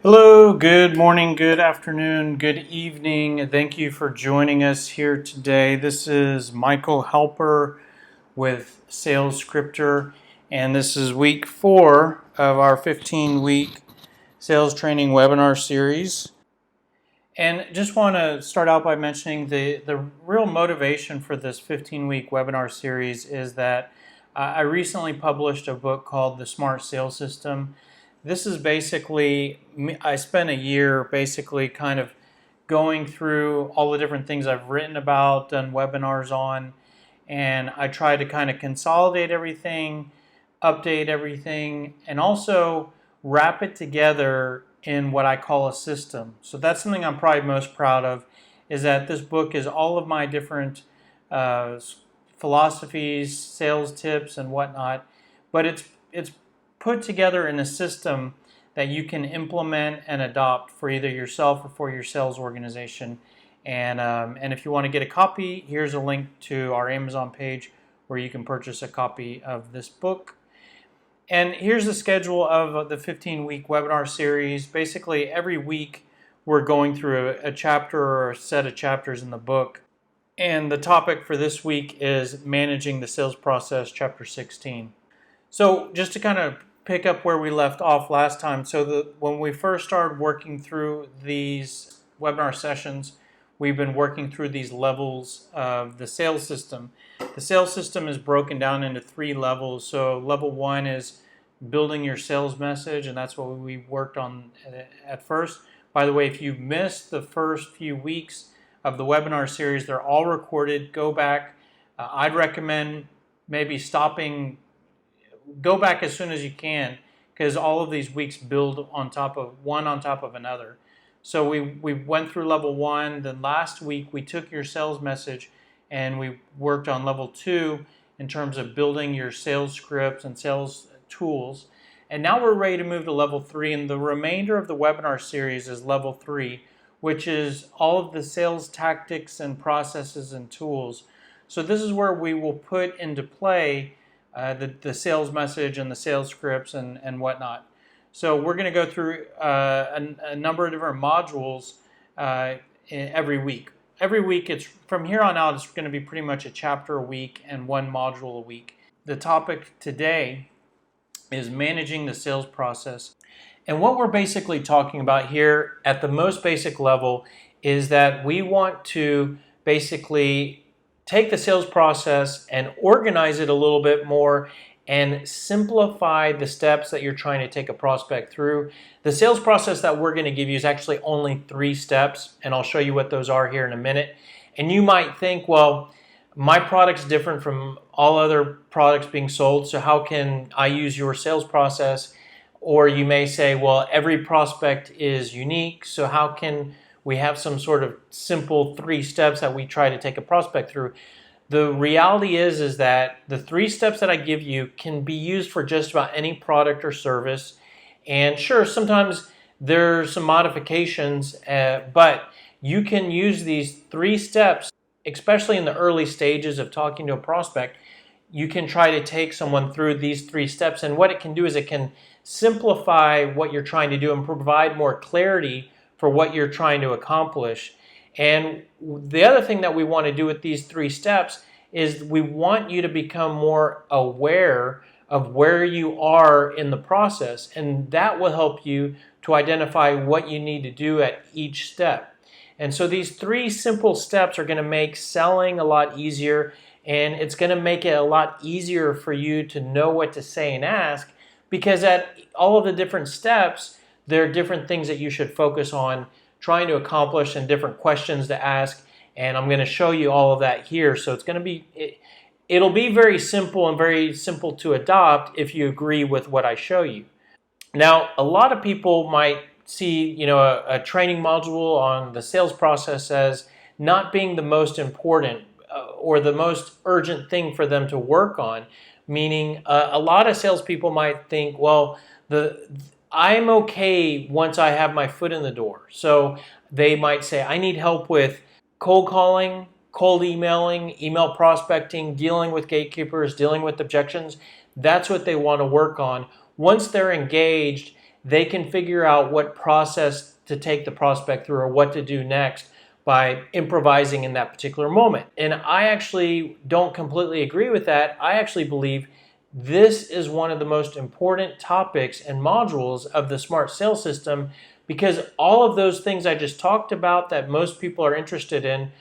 Hello, good morning, good afternoon, good evening. Thank you for joining us here today. This is Michael Helper with Sales Scripter, and this is week 4 of our 15-week sales training webinar series. And just want to start out by mentioning the real motivation for this 15-week webinar series is that I recently published a book called The Smart Sales System. This is basically, I spent a year basically kind of going through all the different things I've written about, done webinars on, and I tried to kind of consolidate everything, update everything, and also wrap it together in what I call a system. So that's something I'm probably most proud of, is that this book is all of my different philosophies, sales tips, and whatnot, but it's put together in a system that you can implement and adopt for either yourself or for your sales organization. And if you want to get a copy, here's a link to our Amazon page where you can purchase a copy of this book. And here's the schedule of the 15-week webinar series. Basically, every week we're going through a chapter or a set of chapters in the book. And the topic for this week is Managing the Sales Process, Chapter 16. So just to kind of pick up where we left off last time, when we first started working through these webinar sessions, we've been working through these levels of the sales system. The sales system is broken down into 3 levels. So level 1 is building your sales message, and that's what we worked on at first. By the way, if you've missed the first few weeks of the webinar series, they're all recorded. Go back. I'd recommend maybe go back as soon as you can, because all of these weeks build on top of another. So we went through level 1, then last week we took your sales message and we worked on level 2 in terms of building your sales scripts and sales tools. And now we're ready to move to level 3, and the remainder of the webinar series is level 3, which is all of the sales tactics and processes and tools. So this is where we will put into play the sales message and the sales scripts and whatnot. So we're going to go through a number of different modules every week. Every week, it's from here on out, it's going to be pretty much a chapter a week and 1 module a week. The topic today is managing the sales process. And what we're basically talking about here at the most basic level is that we want to basically take the sales process and organize it a little bit more and simplify the steps that you're trying to take a prospect through. The sales process that we're going to give you is actually only 3 steps, and I'll show you what those are here in a minute. And you might think, well, my product's different from all other products being sold, so how can I use your sales process? Or you may say, well, every prospect is unique, so how can we have some sort of simple 3 steps that we try to take a prospect through? The reality is that the 3 steps that I give you can be used for just about any product or service. And sure, sometimes there's some modifications, but you can use these 3 steps, especially in the early stages of talking to a prospect. You can try to take someone through these 3 steps, and what it can do is it can simplify what you're trying to do and provide more clarity for what you're trying to accomplish. And the other thing that we want to do with these 3 steps is we want you to become more aware of where you are in the process, and that will help you to identify what you need to do at each step. And so these 3 simple steps are going to make selling a lot easier, and it's going to make it a lot easier for you to know what to say and ask, because at all of the different steps, there are different things that you should focus on trying to accomplish and different questions to ask. And I'm going to show you all of that here. So it's going to be, it'll be very simple and very simple to adopt if you agree with what I show you. Now, a lot of people might see, a training module on the sales process as not being the most important or the most urgent thing for them to work on. Meaning, a lot of salespeople might think, well, I'm okay once I have my foot in the door. So they might say, I need help with cold calling, cold emailing, email prospecting, dealing with gatekeepers, dealing with objections. That's what they want to work on. Once they're engaged, they can figure out what process to take the prospect through or what to do next by improvising in that particular moment. And I actually don't completely agree with that. I actually believe this is one of the most important topics and modules of the Smart Sales System, because all of those things I just talked about that most people are interested in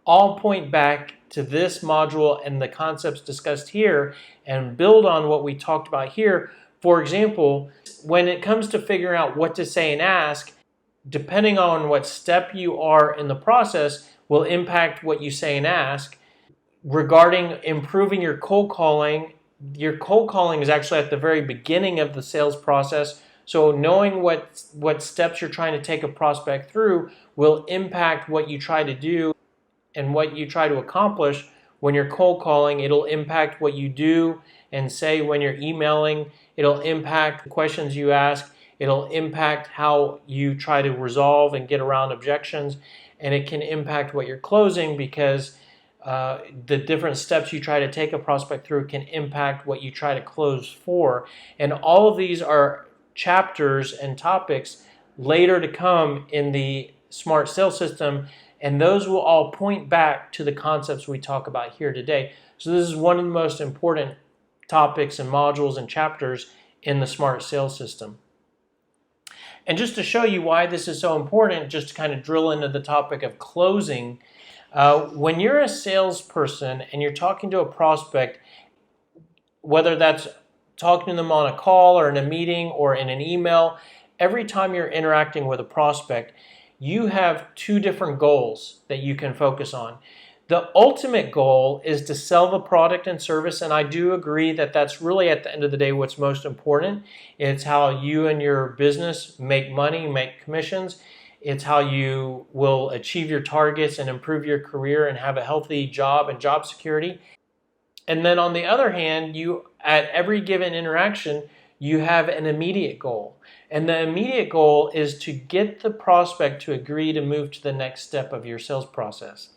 all point back to this module and the concepts discussed here and build on what we talked about here. For example, when it comes to figuring out what to say and ask, depending on what step you are in the process will impact what you say and ask. Regarding improving your cold calling is actually at the very beginning of the sales process. So knowing what steps you're trying to take a prospect through will impact what you try to do and what you try to accomplish when you're cold calling. It'll impact what you do and say when you're emailing. It'll impact the questions you ask. It'll impact how you try to resolve and get around objections. And it can impact what you're closing, because the different steps you try to take a prospect through can impact what you try to close for. And all of these are chapters and topics later to come in the Smart Sales System, and those will all point back to the concepts we talk about here today. So this is one of the most important topics and modules and chapters in the Smart Sales System. And just to show you why this is so important, just to kind of drill into the topic of closing, when you're a salesperson and you're talking to a prospect, whether that's talking to them on a call or in a meeting or in an email, every time you're interacting with a prospect, you have two different goals that you can focus on. The ultimate goal is to sell the product and service, and I do agree that that's really at the end of the day what's most important. It's how you and your business make money, make commissions. It's how you will achieve your targets and improve your career and have a healthy job and job security. And then on the other hand, you at every given interaction, you have an immediate goal. And the immediate goal is to get the prospect to agree to move to the next step of your sales process.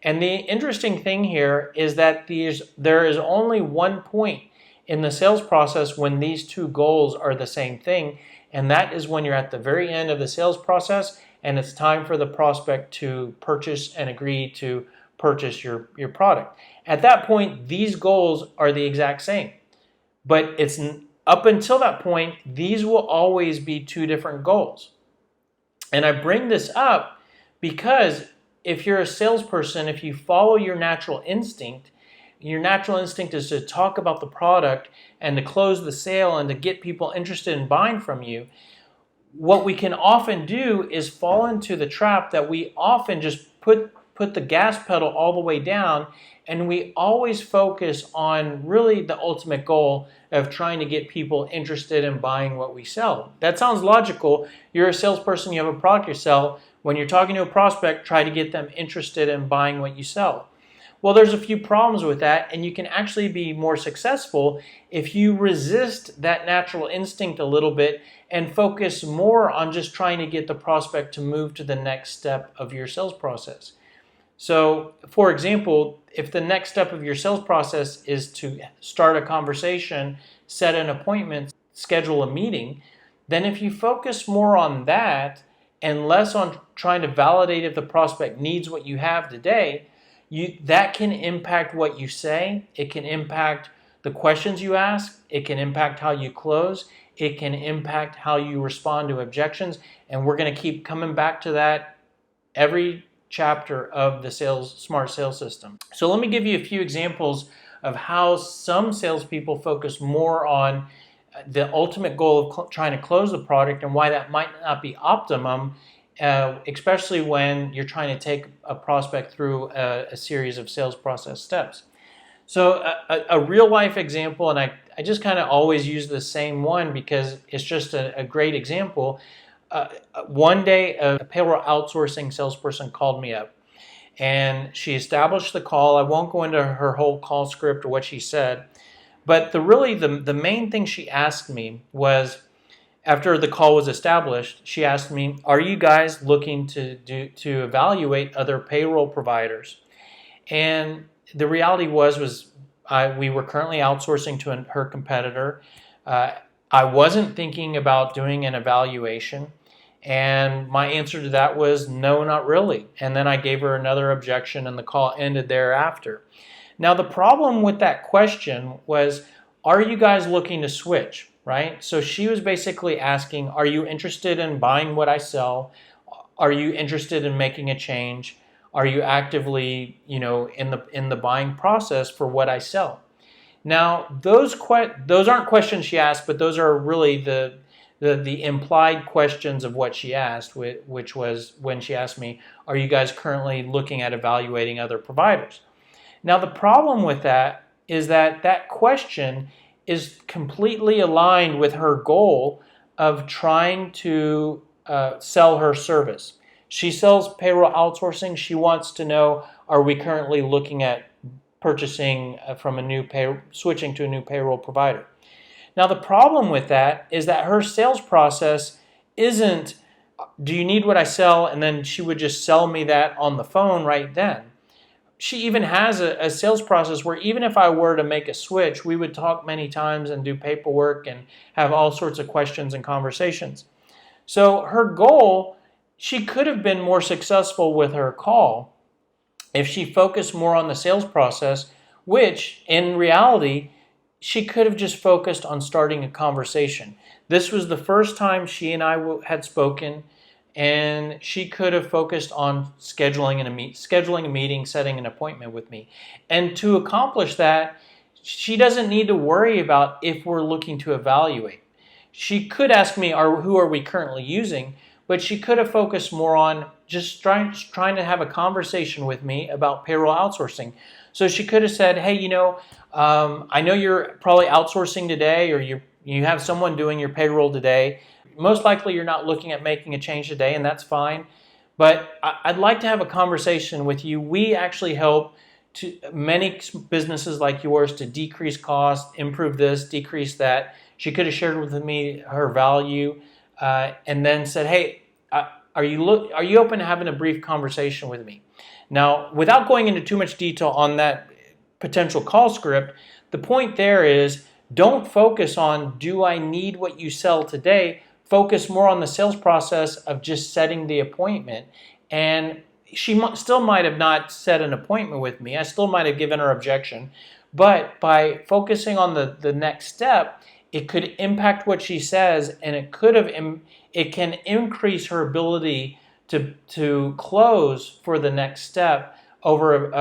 And the interesting thing here is that there is only one point in the sales process when these two goals are the same thing, and that is when you're at the very end of the sales process and it's time for the prospect to purchase and agree to purchase your product. At that point, these goals are the exact same. But it's up until that point, these will always be two different goals. And I bring this up because if you're a salesperson, if you follow your natural instinct is to talk about the product and to close the sale and to get people interested in buying from you. What we can often do is fall into the trap that we often just put the gas pedal all the way down, and we always focus on really the ultimate goal of trying to get people interested in buying what we sell. That sounds logical. You're a salesperson, you have a product you sell. When you're talking to a prospect, try to get them interested in buying what you sell. Well, there's a few problems with that, and you can actually be more successful if you resist that natural instinct a little bit and focus more on just trying to get the prospect to move to the next step of your sales process. So, for example, if the next step of your sales process is to start a conversation, set an appointment, schedule a meeting, then if you focus more on that and less on trying to validate if the prospect needs what you have today, that can impact what you say. It can impact the questions you ask. It can impact how you close. It can impact how you respond to objections. And we're going to keep coming back to that every chapter of the Smart Sales System. So let me give you a few examples of how some salespeople focus more on the ultimate goal of trying to close the product and why that might not be optimum, especially when you're trying to take a prospect through a series of sales process steps. So a real life example, and I just kind of always use the same one because it's just a great example. One day, a payroll outsourcing salesperson called me up, and she established the call. I won't go into her whole call script or what she said, but the main thing she asked me was, after the call was established, she asked me, "Are you guys looking to evaluate other payroll providers?" And the reality was we were currently outsourcing to her competitor. I wasn't thinking about doing an evaluation. And my answer to that was no, not really. And then I gave her another objection and the call ended thereafter. Now, the problem with that question was, are you guys looking to switch, right? So she was basically asking, are you interested in buying what I sell? Are you interested in making a change? Are you actively, in the buying process for what I sell? Now, those aren't questions she asked, but those are really the implied questions of what she asked, which was when she asked me, are you guys currently looking at evaluating other providers? Now, the problem with that is that question is completely aligned with her goal of trying to sell her service. She sells payroll outsourcing. She wants to know, are we currently looking at purchasing switching to a new payroll provider? Now, the problem with that is that her sales process isn't, do you need what I sell? And then she would just sell me that on the phone right then. She even has a sales process where even if I were to make a switch, we would talk many times and do paperwork and have all sorts of questions and conversations. So her goal, she could have been more successful with her call if she focused more on the sales process, which in reality, she could have just focused on starting a conversation. This was the first time she and I had spoken, and she could have focused on scheduling a meeting, setting an appointment with me. And to accomplish that, she doesn't need to worry about if we're looking to evaluate. She could ask me, who are we currently using? But she could have focused more on just trying to have a conversation with me about payroll outsourcing. So she could have said, hey, I know you're probably outsourcing today, or you have someone doing your payroll today. Most likely you're not looking at making a change today, and that's fine. But I'd like to have a conversation with you. We actually help many businesses like yours to decrease costs, improve this, decrease that. She could have shared with me her value, and then said, hey, are you open to having a brief conversation with me? Now, without going into too much detail on that potential call script, the point there is, don't focus on, do I need what you sell today? Focus more on the sales process of just setting the appointment. And she still might have not set an appointment with me. I still might have given her objection. But by focusing on the next step, it could impact what she says, and it can increase her ability to close for the next step over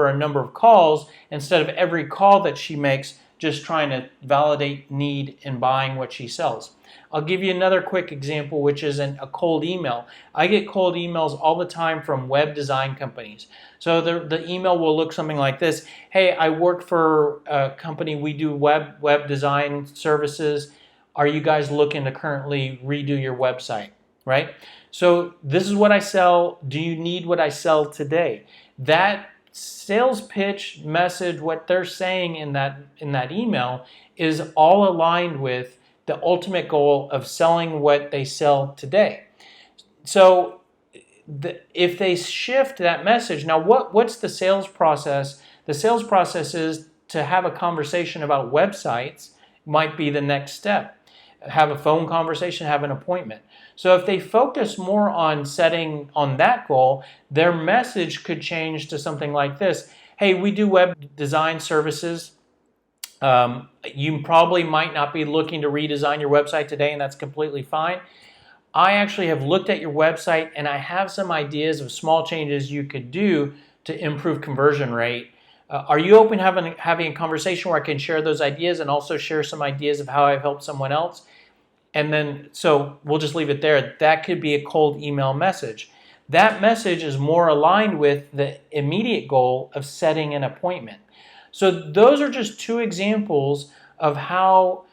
a number of calls, instead of every call that she makes just trying to validate need in buying what she sells. I'll give you another quick example, which is a cold email. I get cold emails all the time from web design companies. So the email will look something like this. Hey, I work for a company. We do web design services. Are you guys looking to currently redo your website, right? So this is what I sell. Do you need what I sell today? That sales pitch message, what they're saying in that email, is all aligned with the ultimate goal of selling what they sell today. So if they shift that message, now what's the sales process? The sales process is to have a conversation about websites, might be the next step. Have a phone conversation, have an appointment. So if they focus more on setting on that goal, their message could change to something like this. Hey, we do web design services. You probably might not be looking to redesign your website today, and that's completely fine. I actually have looked at your website, and I have some ideas of small changes you could do to improve conversion rate. Are you open having a conversation where I can share those ideas and also share some ideas of how I've helped someone else? And then, so we'll just leave it there. That could be a cold email message. That message is more aligned with the immediate goal of setting an appointment. So those are just two examples of how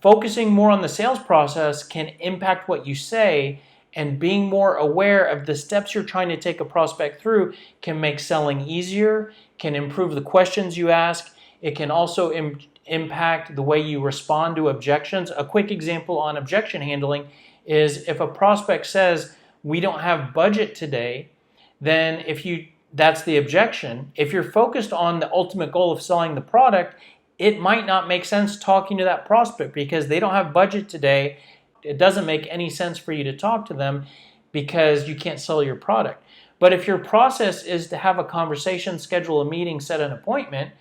focusing more on the sales process can impact what you say, and being more aware of the steps you're trying to take a prospect through can make selling easier, can improve the questions you ask. It can also impact the way you respond to objections. A quick example on objection handling is if a prospect says, we don't have budget today, then that's the objection. If you're focused on the ultimate goal of selling the product, it might not make sense talking to that prospect because they don't have budget today. It doesn't make any sense for you to talk to them because you can't sell your product. But if your process is to have a conversation, schedule a meeting, set an appointment,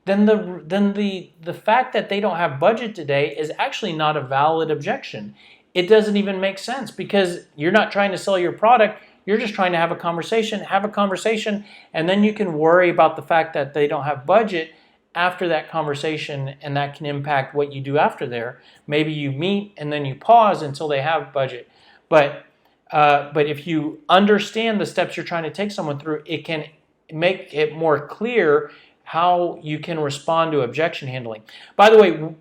then the fact that they don't have budget today is actually not a valid objection. It doesn't even make sense because you're not trying to sell your product. You're just trying to have a conversation, and then you can worry about the fact that they don't have budget after that conversation, and that can impact what you do after there. Maybe you meet and then you pause until they have budget. But if you understand the steps you're trying to take someone through, it can make it more clear how you can respond to objection handling. By the way,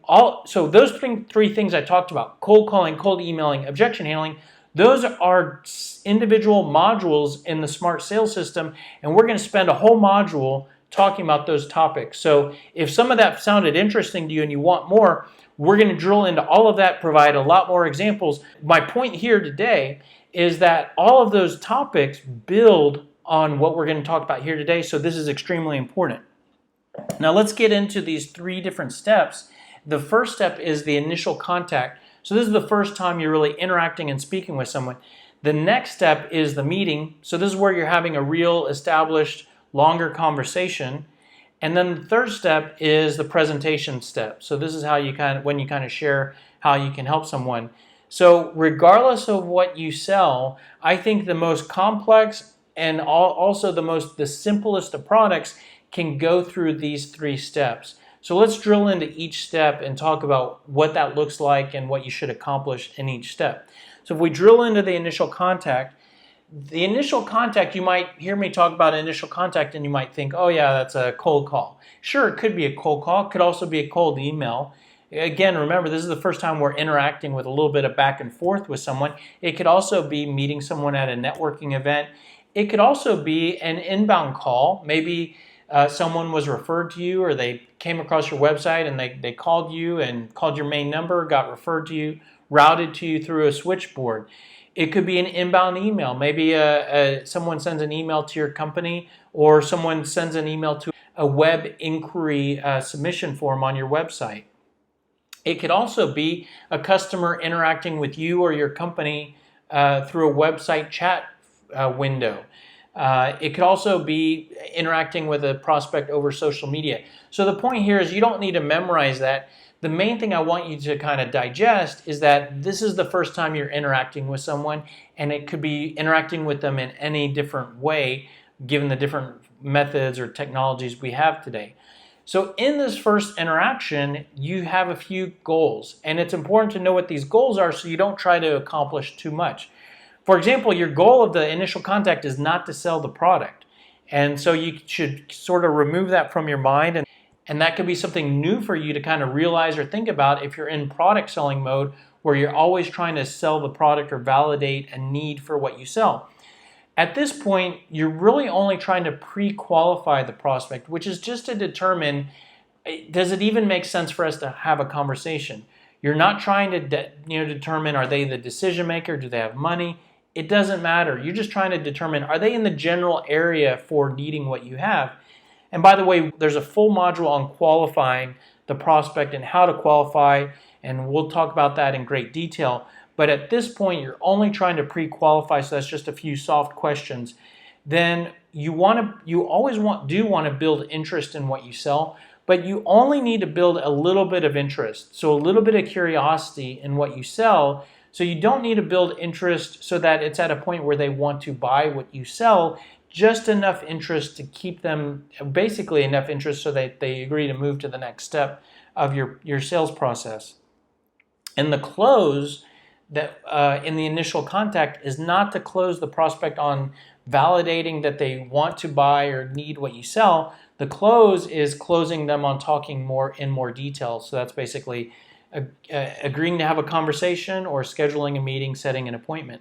so those three things I talked about, cold calling, cold emailing, objection handling, those are individual modules in the Smart Sales System, and we're going to spend a whole module talking about those topics. So if some of that sounded interesting to you and you want more, we're going to drill into all of that, provide a lot more examples. My point here today is that all of those topics build on what we're going to talk about here today, so this is extremely important. Now let's get into these 3 different steps. The first step is the initial contact. So this is the first time you're really interacting and speaking with someone. The next step is the meeting. So this is where you're having a real established, longer conversation. And then the third step is the presentation step. So this is how you when you share how you can help someone. So regardless of what you sell, I think the most complex and also the simplest of products can go through these 3 steps. So let's drill into each step and talk about what that looks like and what you should accomplish in each step. So if we drill into the initial contact, you might hear me talk about initial contact and you might think, oh yeah, that's a cold call. Sure, it could be a cold call. It could also be a cold email. Again, remember, this is the first time we're interacting with a little bit of back and forth with someone. It could also be meeting someone at a networking event. It could also be an inbound call. Maybe someone was referred to you, or they came across your website and they called you and called your main number, got referred to you, routed to you through a switchboard. It could be an inbound email. Maybe someone sends an email to your company, or someone sends an email to a web inquiry submission form on your website. It could also be a customer interacting with you or your company through a website chat window. It could also be interacting with a prospect over social media. So the point here is you don't need to memorize that. The main thing I want you to kind of digest is that this is the first time you're interacting with someone, and it could be interacting with them in any different way given the different methods or technologies we have today. So in this first interaction, you have a few goals, and it's important to know what these goals are so you don't try to accomplish too much. For example, your goal of the initial contact is not to sell the product. And so you should sort of remove that from your mind. And that could be something new for you to kind of realize or think about if you're in product selling mode, where you're always trying to sell the product or validate a need for what you sell. At this point, you're really only trying to pre-qualify the prospect, which is just to determine, does it even make sense for us to have a conversation? You're not trying to determine, are they the decision maker? Do they have money? It doesn't matter. You're just trying to determine, are they in the general area for needing what you have? And by the way, there's a full module on qualifying the prospect and how to qualify, and we'll talk about that in great detail. But at this point, you're only trying to pre-qualify, so that's just a few soft questions. Then you always want to build interest in what you sell, but you only need to build a little bit of interest, so a little bit of curiosity in what you sell. So you don't need to build interest so that it's at a point where they want to buy what you sell, just enough interest to keep them, basically enough interest so that they agree to move to the next step of your sales process. And the close that in the initial contact is not to close the prospect on validating that they want to buy or need what you sell. The close is closing them on talking in more detail. So that's basically agreeing to have a conversation or scheduling a meeting, setting an appointment.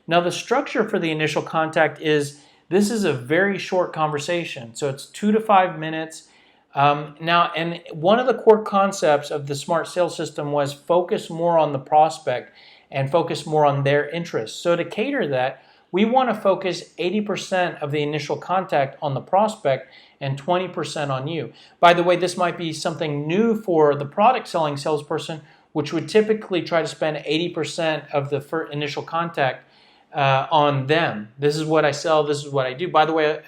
Now the structure for the initial contact is, this is a very short conversation. So it's 2 to 5 minutes. Now, and one of the core concepts of the Smart Sales System was focus more on the prospect and focus more on their interests. So to cater that, We want to focus 80% of the initial contact on the prospect and 20% on you. By the way, this might be something new for the product selling salesperson, which would typically try to spend 80% of the initial contact on them. This is what I sell, this is what I do. By the way,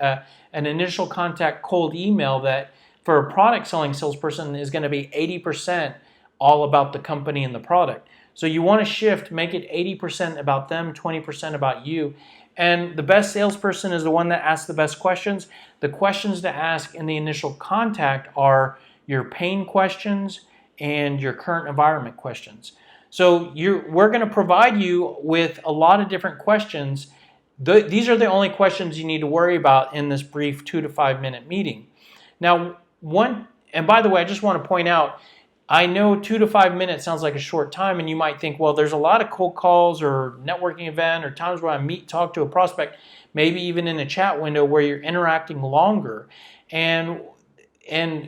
an initial contact cold email that for a product selling salesperson is going to be 80% all about the company and the product. So you want to shift, make it 80% about them, 20% about you. And the best salesperson is the one that asks the best questions. The questions to ask in the initial contact are your pain questions and your current environment questions. So we're going to provide you with a lot of different questions. These are the only questions you need to worry about in this brief 2 to 5 minute meeting. Now, and by the way, I just want to point out, I know 2 to 5 minutes sounds like a short time, and you might think, well, there's a lot of cold calls or networking event or times where I talk to a prospect, maybe even in a chat window where you're interacting longer. And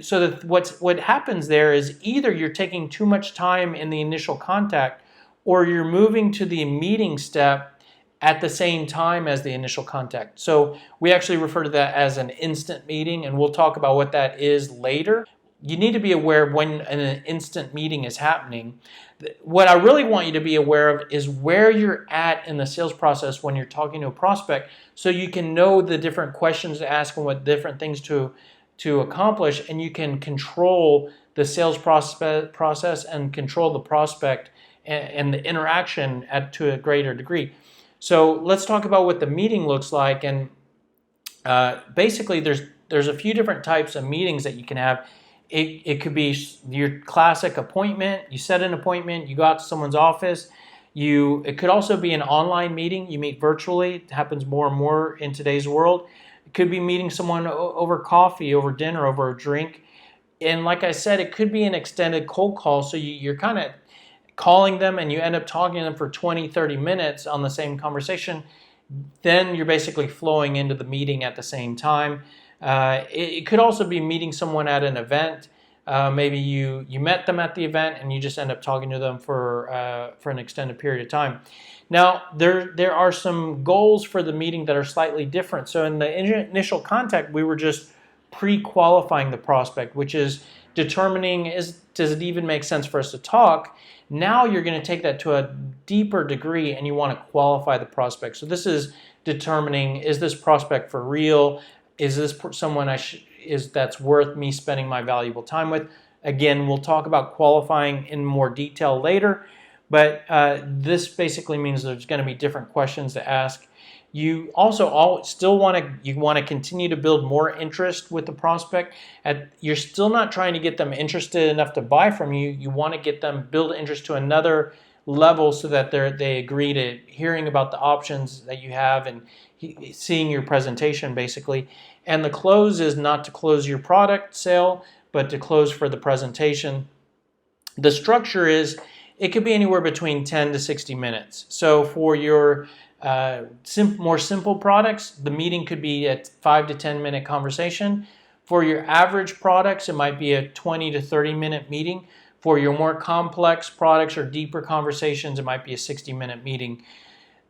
so what happens there is either you're taking too much time in the initial contact, or you're moving to the meeting step at the same time as the initial contact. So we actually refer to that as an instant meeting, and we'll talk about what that is later. You need to be aware of when an instant meeting is happening. What I really want you to be aware of is where you're at in the sales process when you're talking to a prospect, so you can know the different questions to ask and what different things to accomplish, and you can control the sales process and control the prospect and the interaction to a greater degree. So let's talk about what the meeting looks like. And basically, there's a few different types of meetings that you can have. It could be your classic appointment. You set an appointment, you go out to someone's office. It could also be an online meeting. You meet virtually. It happens more and more in today's world. It could be meeting someone over coffee, over dinner, over a drink. And like I said, it could be an extended cold call. So you're kind of calling them and you end up talking to them for 20, 30 minutes on the same conversation. Then you're basically flowing into the meeting at the same time. It could also be meeting someone at an event. Maybe you met them at the event and you just end up talking to them for an extended period of time. Now, there are some goals for the meeting that are slightly different. So in the initial contact, we were just pre-qualifying the prospect, which is determining, does it even make sense for us to talk? Now you're going to take that to a deeper degree and you want to qualify the prospect. So this is determining, is this prospect for real? Is this someone that's worth me spending my valuable time with? Again, we'll talk about qualifying in more detail later, but this basically means there's going to be different questions to ask. You also still want to continue to build more interest with the prospect. You're still not trying to get them interested enough to buy from you. You want to get them build interest to another level so that they agree to hearing about the options that you have and seeing your presentation basically. And the close is not to close your product sale, but to close for the presentation. The structure is, it could be anywhere between 10 to 60 minutes. So for your more simple products, the meeting could be a 5 to 10 minute conversation. For your average products, it might be a 20 to 30 minute meeting. For your more complex products or deeper conversations, it might be a 60-minute meeting.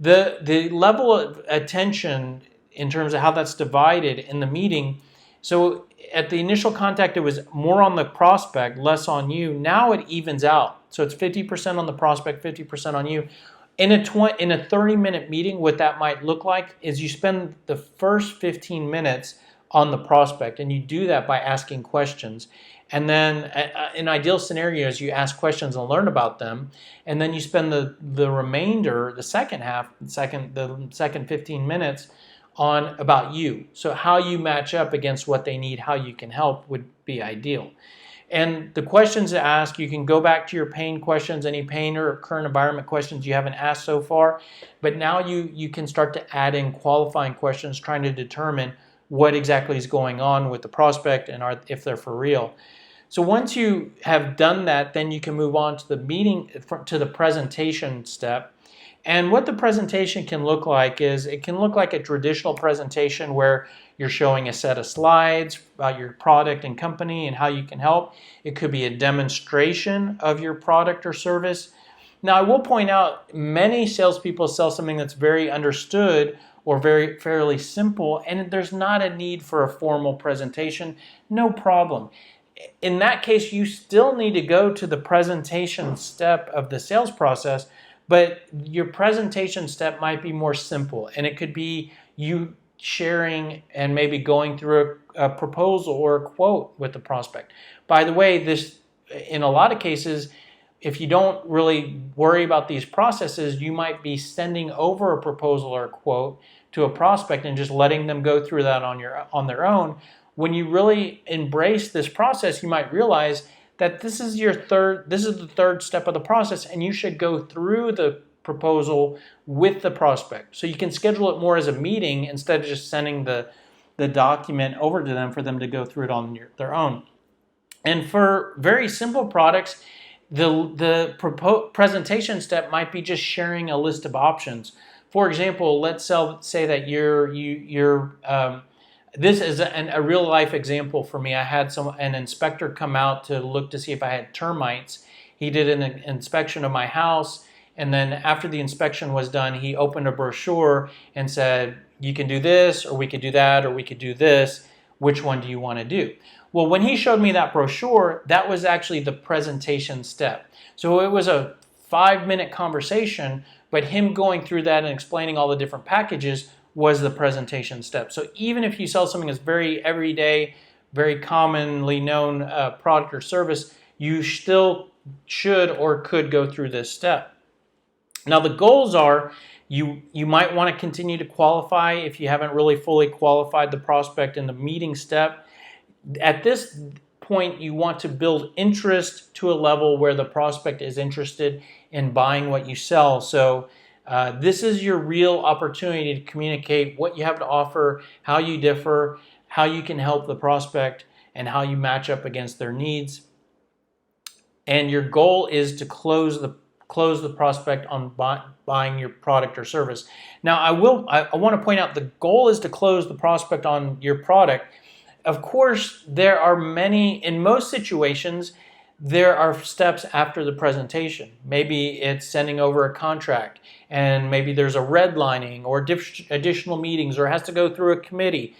The level of attention in terms of how that's divided in the meeting, so at the initial contact, it was more on the prospect, less on you. Now it evens out. So it's 50% on the prospect, 50% on you. In a 30-minute meeting, what that might look like is you spend the first 15 minutes on the prospect, and you do that by asking questions. And then in ideal scenarios, you ask questions and learn about them. And then you spend the remainder, the second half, the second 15 minutes on about you. So how you match up against what they need, how you can help would be ideal. And the questions to ask, you can go back to your pain questions, any pain or current environment questions you haven't asked so far. But now you can start to add in qualifying questions, trying to determine what exactly is going on with the prospect and if they're for real. So once you have done that, then you can move on to the meeting, to the presentation step. And what the presentation can look like is, it can look like a traditional presentation where you're showing a set of slides about your product and company and how you can help. It could be a demonstration of your product or service. Now, I will point out, many salespeople sell something that's very understood or fairly simple, and there's not a need for a formal presentation, no problem. In that case, you still need to go to the presentation step of the sales process, but your presentation step might be more simple, and it could be you sharing and maybe going through a proposal or a quote with the prospect. By the way, this, in a lot of cases, if you don't really worry about these processes, you might be sending over a proposal or a quote to a prospect and just letting them go through that on their own. When you really embrace this process, you might realize that this is the third step of the process, and you should go through the proposal with the prospect. So you can schedule it more as a meeting instead of just sending the document over to them for them to go through it on their own. And for very simple products, the presentation step might be just sharing a list of options. For example, let's say that this is a real life example for me. I had an inspector come out to look to see if I had termites. He did an inspection of my house, and then after the inspection was done, he opened a brochure and said, you can do this, or we could do that, or we could do this. Which one do you want to do? Well, when he showed me that brochure, that was actually the presentation step. So it was a 5-minute conversation, but him going through that and explaining all the different packages was the presentation step. So even if you sell something that's very everyday, very commonly known product or service, you still should or could go through this step. Now the goals are, you might want to continue to qualify if you haven't really fully qualified the prospect in the meeting step. At this point, you want to build interest to a level where the prospect is interested in buying what you sell. So this is your real opportunity to communicate what you have to offer, how you differ, how you can help the prospect, and how you match up against their needs. And your goal is to close the prospect on buying your product or service. Now, I want to point out the goal is to close the prospect on your product. Of course, there are in most situations, there are steps after the presentation. Maybe it's sending over a contract, and maybe there's a redlining or additional meetings, or has to go through a committee.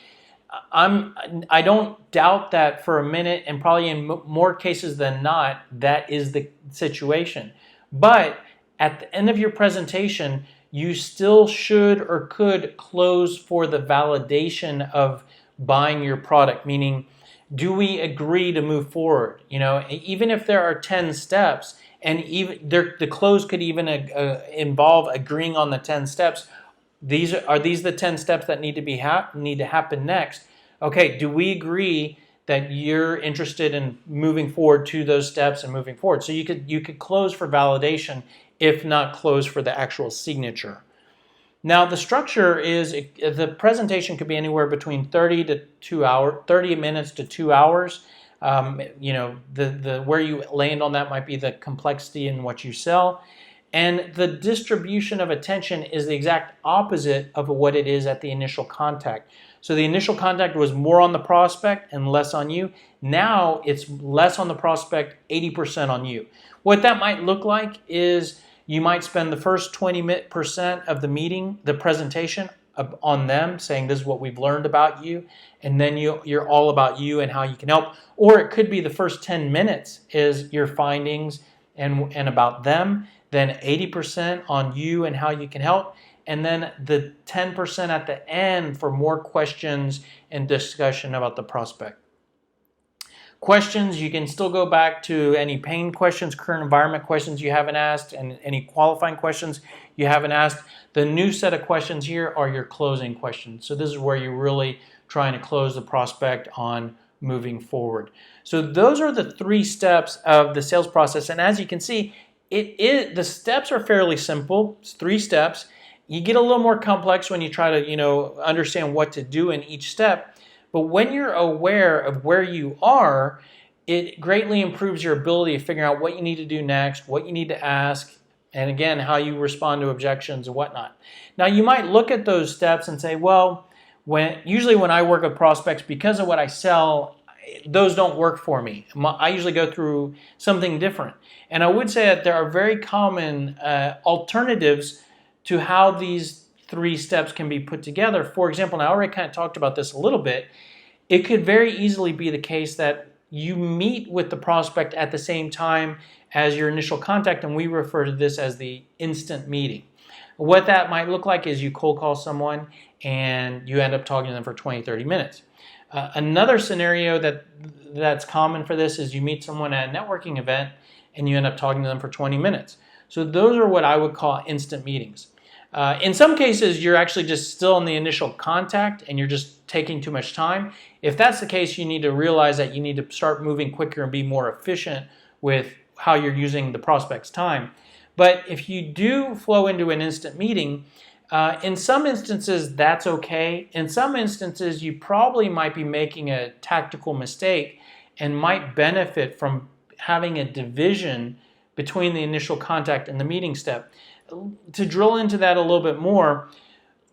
I don't doubt that for a minute, and probably in more cases than not, that is the situation. But at the end of your presentation, you still should or could close for the validation of buying your product, meaning, do we agree to move forward? Even if there are 10 steps, and even the close could even involve agreeing on the 10 steps. Are these the 10 steps that need to happen next? Okay, do we agree that you're interested in moving forward to those steps and moving forward? So you could close for validation, if not close for the actual signature. Now the structure is, the presentation could be anywhere between 30 minutes to 2 hours. Where you land on that might be the complexity in what you sell. And the distribution of attention is the exact opposite of what it is at the initial contact. So the initial contact was more on the prospect and less on you. Now it's less on the prospect, 80% on you. What that might look like is you might spend the first 20% of the meeting, the presentation, on them, saying this is what we've learned about you, and then you're all about you and how you can help. Or it could be the first 10 minutes is your findings and about them, then 80% on you and how you can help, and then the 10% at the end for more questions and discussion about the prospect. Questions, you can still go back to any pain questions, current environment questions you haven't asked, and any qualifying questions you haven't asked. The new set of questions here are your closing questions. So this is where you're really trying to close the prospect on moving forward. So those are the 3 steps of the sales process. And as you can see, the steps are fairly simple. It's 3 steps. You get a little more complex when you try to understand what to do in each step. But when you're aware of where you are, it greatly improves your ability to figure out what you need to do next, what you need to ask, and again, how you respond to objections and whatnot. Now, you might look at those steps and say, well, usually when I work with prospects, because of what I sell, those don't work for me. I usually go through something different. And I would say that there are very common alternatives to how these three steps can be put together. For example, and I already kind of talked about this a little bit, it could very easily be the case that you meet with the prospect at the same time as your initial contact, and we refer to this as the instant meeting. What that might look like is you cold call someone and you end up talking to them for 20, 30 minutes. Another scenario that's common for this is you meet someone at a networking event and you end up talking to them for 20 minutes. So those are what I would call instant meetings. In some cases, you're actually just still in the initial contact and you're just taking too much time. If that's the case, you need to realize that you need to start moving quicker and be more efficient with how you're using the prospect's time. But if you do flow into an instant meeting, in some instances, that's okay. In some instances, you probably might be making a tactical mistake and might benefit from having a division between the initial contact and the meeting step. To drill into that a little bit more,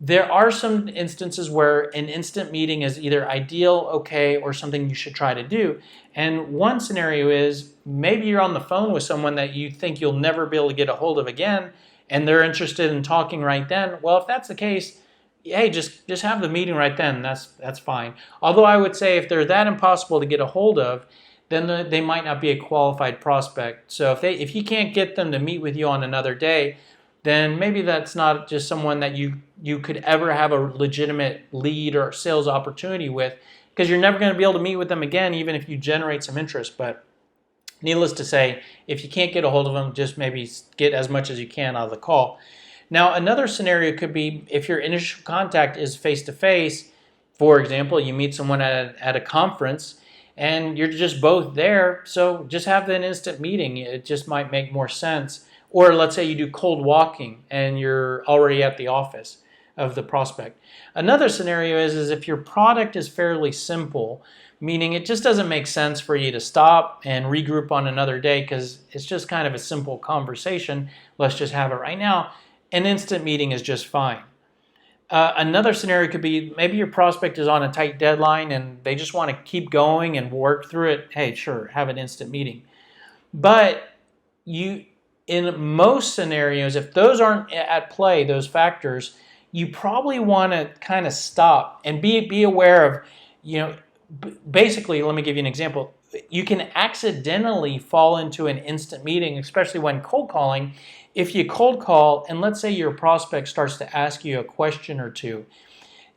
there are some instances where an instant meeting is either ideal, okay, or something you should try to do. And one scenario is maybe you're on the phone with someone that you think you'll never be able to get a hold of again, and they're interested in talking right then. Well, if that's the case, hey, just have the meeting right then. That's fine. Although I would say if they're that impossible to get a hold of, then they might not be a qualified prospect. So if you can't get them to meet with you on another day, then maybe that's not just someone that you could ever have a legitimate lead or sales opportunity with, because you're never going to be able to meet with them again, even if you generate some interest. But needless to say, if you can't get a hold of them, just maybe get as much as you can out of the call. Now, another scenario could be if your initial contact is face-to-face. For example, you meet someone at a conference and you're just both there, so just have an instant meeting. It just might make more sense. Or let's say you do cold walking and you're already at the office of the prospect. Another scenario is if your product is fairly simple, meaning it just doesn't make sense for you to stop and regroup on another day because it's just kind of a simple conversation. Let's just have it right now. An instant meeting is just fine. Another scenario could be maybe your prospect is on a tight deadline and they just want to keep going and work through it. Hey, sure, have an instant meeting. But in most scenarios, if those aren't at play, those factors, you probably want to kind of stop and be aware of, basically, let me give you an example. You can accidentally fall into an instant meeting, especially when cold calling. If you cold call and let's say your prospect starts to ask you a question or two,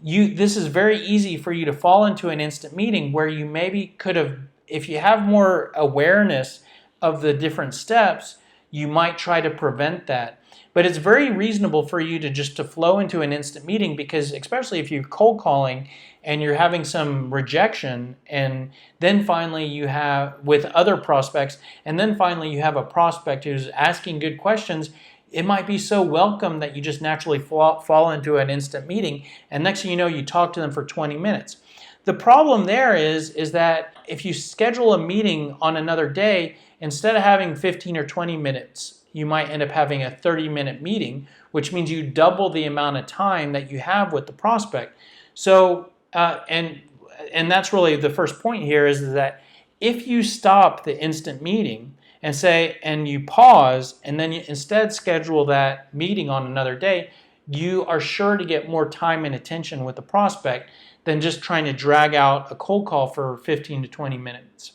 this is very easy for you to fall into an instant meeting where you maybe could have, if you have more awareness of the different steps, you might try to prevent that. But it's very reasonable for you to flow into an instant meeting, because especially if you're cold calling and you're having some rejection, and then finally you have with other prospects, and then finally you have a prospect who's asking good questions, it might be so welcome that you just naturally fall into an instant meeting, and next thing you know, you talk to them for 20 minutes. The problem there is that if you schedule a meeting on another day, instead of having 15 or 20 minutes, you might end up having a 30-minute meeting, which means you double the amount of time that you have with the prospect. So, and that's really the first point here is that if you stop the instant meeting and you pause, and then you instead schedule that meeting on another day, you are sure to get more time and attention with the prospect than just trying to drag out a cold call for 15 to 20 minutes.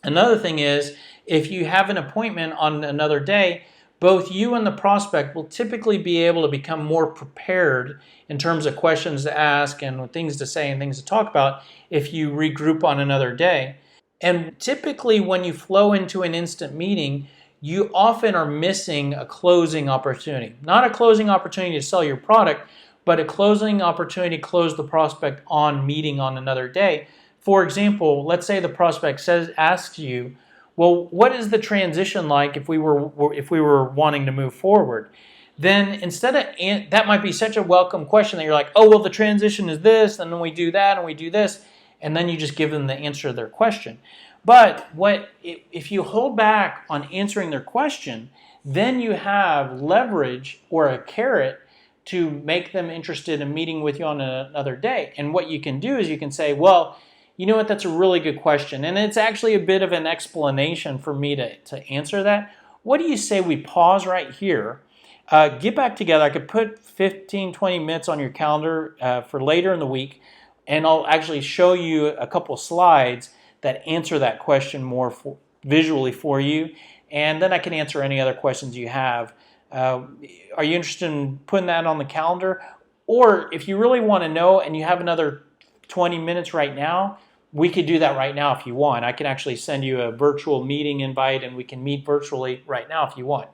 Another thing is, if you have an appointment on another day, both you and the prospect will typically be able to become more prepared in terms of questions to ask and things to say and things to talk about if you regroup on another day. And typically when you flow into an instant meeting, you often are missing a closing opportunity. Not a closing opportunity to sell your product, but a closing opportunity to close the prospect on meeting on another day. For example, let's say the prospect asks you, well, what is the transition like if we were wanting to move forward? Then instead of, that might be such a welcome question that you're like, oh, well, the transition is this, and then we do that, and we do this, and then you just give them the answer to their question. But if you hold back on answering their question, then you have leverage or a carrot to make them interested in meeting with you on another day. And what you can do is you can say, well, you know what, that's a really good question. And it's actually a bit of an explanation for me to answer that. What do you say we pause right here? get back together. I could put 15, 20 minutes on your calendar for later in the week, and I'll actually show you a couple slides that answer that question more visually for you, and then I can answer any other questions you have. Are you interested in putting that on the calendar? Or if you really want to know and you have another 20 minutes right now, we could do that right now if you want. I can actually send you a virtual meeting invite and we can meet virtually right now if you want.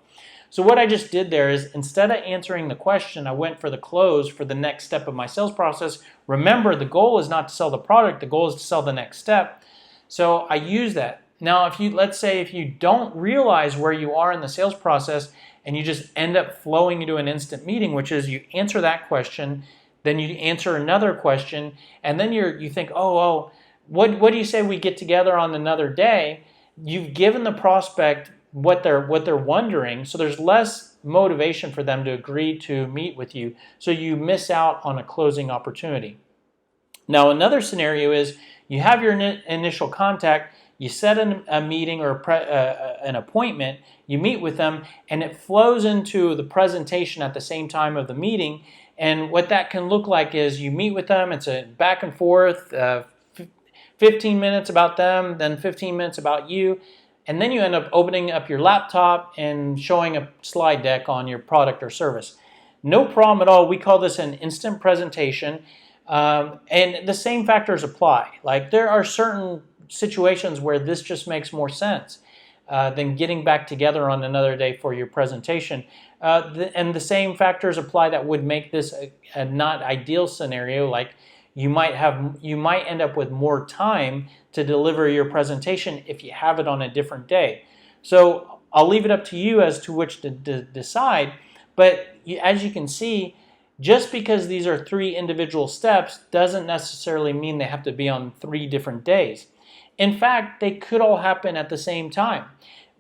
So what I just did there is, instead of answering the question, I went for the close for the next step of my sales process. Remember, the goal is not to sell the product, the goal is to sell the next step. So I use that. Now, let's say if you don't realize where you are in the sales process and you just end up flowing into an instant meeting, which is you answer that question, then you answer another question, and then you think, oh, what do you say we get together on another day? You've given the prospect what they're wondering, so there's less motivation for them to agree to meet with you, so you miss out on a closing opportunity. Now, another scenario is you have your initial contact, you set a meeting or an appointment, you meet with them, and it flows into the presentation at the same time of the meeting. And what that can look like is you meet with them, it's a back and forth, 15 minutes about them, then 15 minutes about you, and then you end up opening up your laptop and showing a slide deck on your product or service. No problem at all. We call this an instant presentation. And the same factors apply. Like, there are certain situations where this just makes more sense than getting back together on another day for your presentation. And the same factors apply that would make this a not ideal scenario. Like, you might end up with more time to deliver your presentation if you have it on a different day. So I'll leave it up to you as to which to decide. But as you can see, just because these are 3 individual steps doesn't necessarily mean they have to be on 3 different days. In fact, they could all happen at the same time.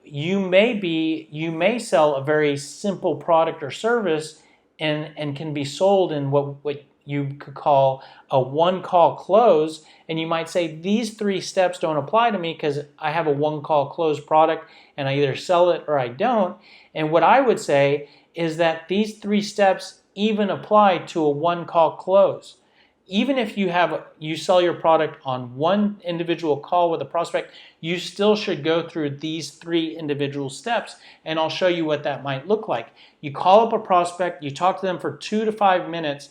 You may sell a very simple product or service and can be sold in what you could call a one-call close, and you might say, these 3 steps don't apply to me because I have a one-call close product and I either sell it or I don't. And what I would say is that these 3 steps even apply to a one-call close. Even if you sell your product on one individual call with a prospect, you still should go through these 3 individual steps, and I'll show you what that might look like. You call up a prospect, you talk to them for 2 to 5 minutes,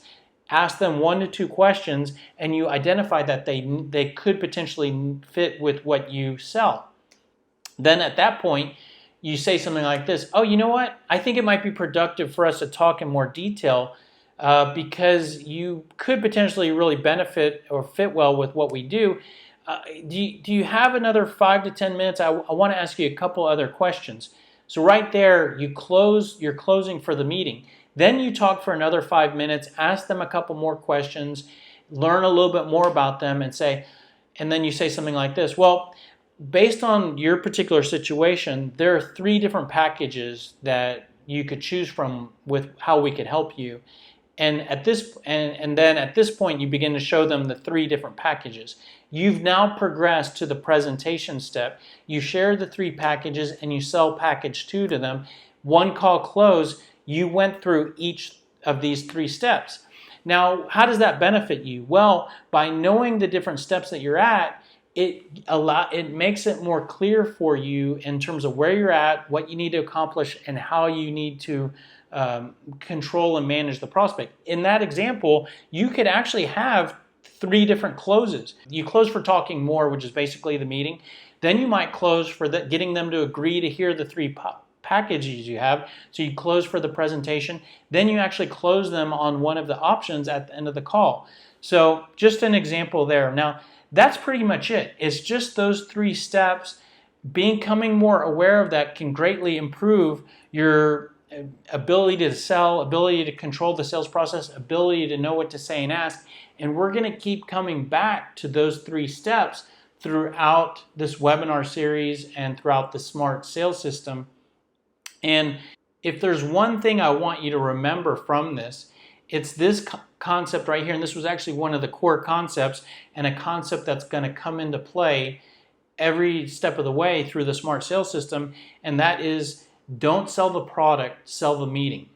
ask them 1 to 2 questions, and you identify that they could potentially fit with what you sell. Then at that point, you say something like this: oh, you know what? I think it might be productive for us to talk in more detail because you could potentially really benefit or fit well with what we do. Do you have another 5 to 10 minutes? I want to ask you a couple other questions. So right there, you're closing for the meeting. Then you talk for another 5 minutes, ask them a couple more questions, learn a little bit more about them, and then you say something like this: well, based on your particular situation, there are 3 different packages that you could choose from with how we could help you. And then at this point, you begin to show them the 3 different packages. You've now progressed to the presentation step. You share the 3 packages and you sell package 2 to them. One call close, you went through each of these 3 steps. Now, how does that benefit you? Well, by knowing the different steps that you're at, it makes it more clear for you in terms of where you're at, what you need to accomplish, and how you need to control and manage the prospect. In that example, you could actually have 3 different closes. You close for talking more, which is basically the meeting. Then you might close for getting them to agree to hear the 3 packages you have. So you close for the presentation. Then you actually close them on one of the options at the end of the call. So just an example there. Now, that's pretty much it. It's just those 3 steps. Becoming more aware of that can greatly improve your ability to sell, ability to control the sales process, ability to know what to say and ask. And we're going to keep coming back to those 3 steps throughout this webinar series and throughout the Smart Sales System. And if there's one thing I want you to remember from this, it's this concept right here. And this was actually one of the core concepts, and a concept that's going to come into play every step of the way through the Smart Sales System. And that is, don't sell the product, sell the meeting.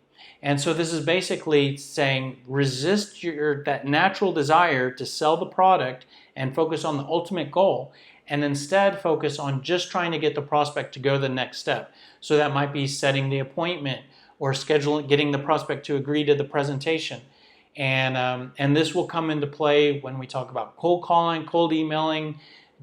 And so this is basically saying resist that natural desire to sell the product and focus on the ultimate goal, and instead focus on just trying to get the prospect to go the next step. So that might be setting the appointment or scheduling, getting the prospect to agree to the presentation. And this will come into play when we talk about cold calling, cold emailing,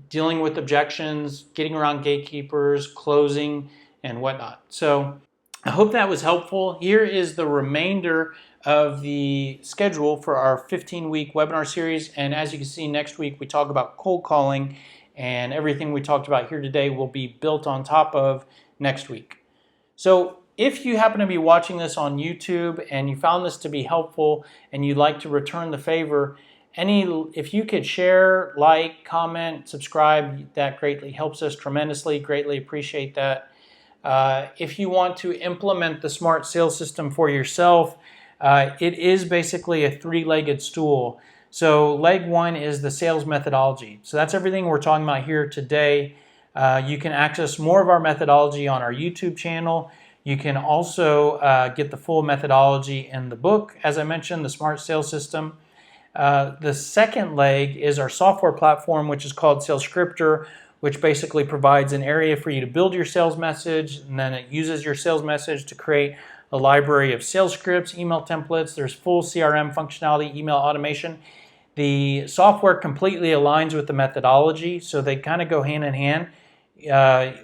dealing with objections, getting around gatekeepers, closing, and whatnot. So I hope that was helpful. Here is the remainder of the schedule for our 15-week webinar series. And as you can see, next week we talk about cold calling, and everything we talked about here today will be built on top of next week. So if you happen to be watching this on YouTube and you found this to be helpful and you'd like to return the favor, if you could share, like, comment, subscribe, that greatly helps us tremendously. Greatly appreciate that. If you want to implement the Smart Sales System for yourself, it is basically a three-legged stool. So leg one is the sales methodology. So that's everything we're talking about here today. You can access more of our methodology on our YouTube channel. You can also get the full methodology in the book, as I mentioned, the Smart Sales System. The second leg is our software platform, which is called SalesScripter, which basically provides an area for you to build your sales message, and then it uses your sales message to create a library of sales scripts, email templates. There's full CRM functionality, email automation. The software completely aligns with the methodology, so they kind of go hand in hand.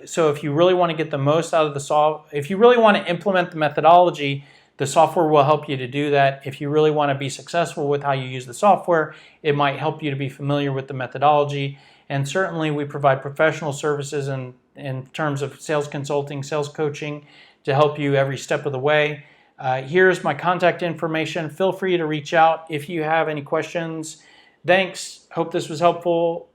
So if you really want to get the most out of if you really want to implement the methodology, the software will help you to do that. If you really want to be successful with how you use the software, it might help you to be familiar with the methodology. And certainly we provide professional services in terms of sales consulting, sales coaching to help you every step of the way. Here's my contact information. Feel free to reach out if you have any questions. Thanks. Hope this was helpful.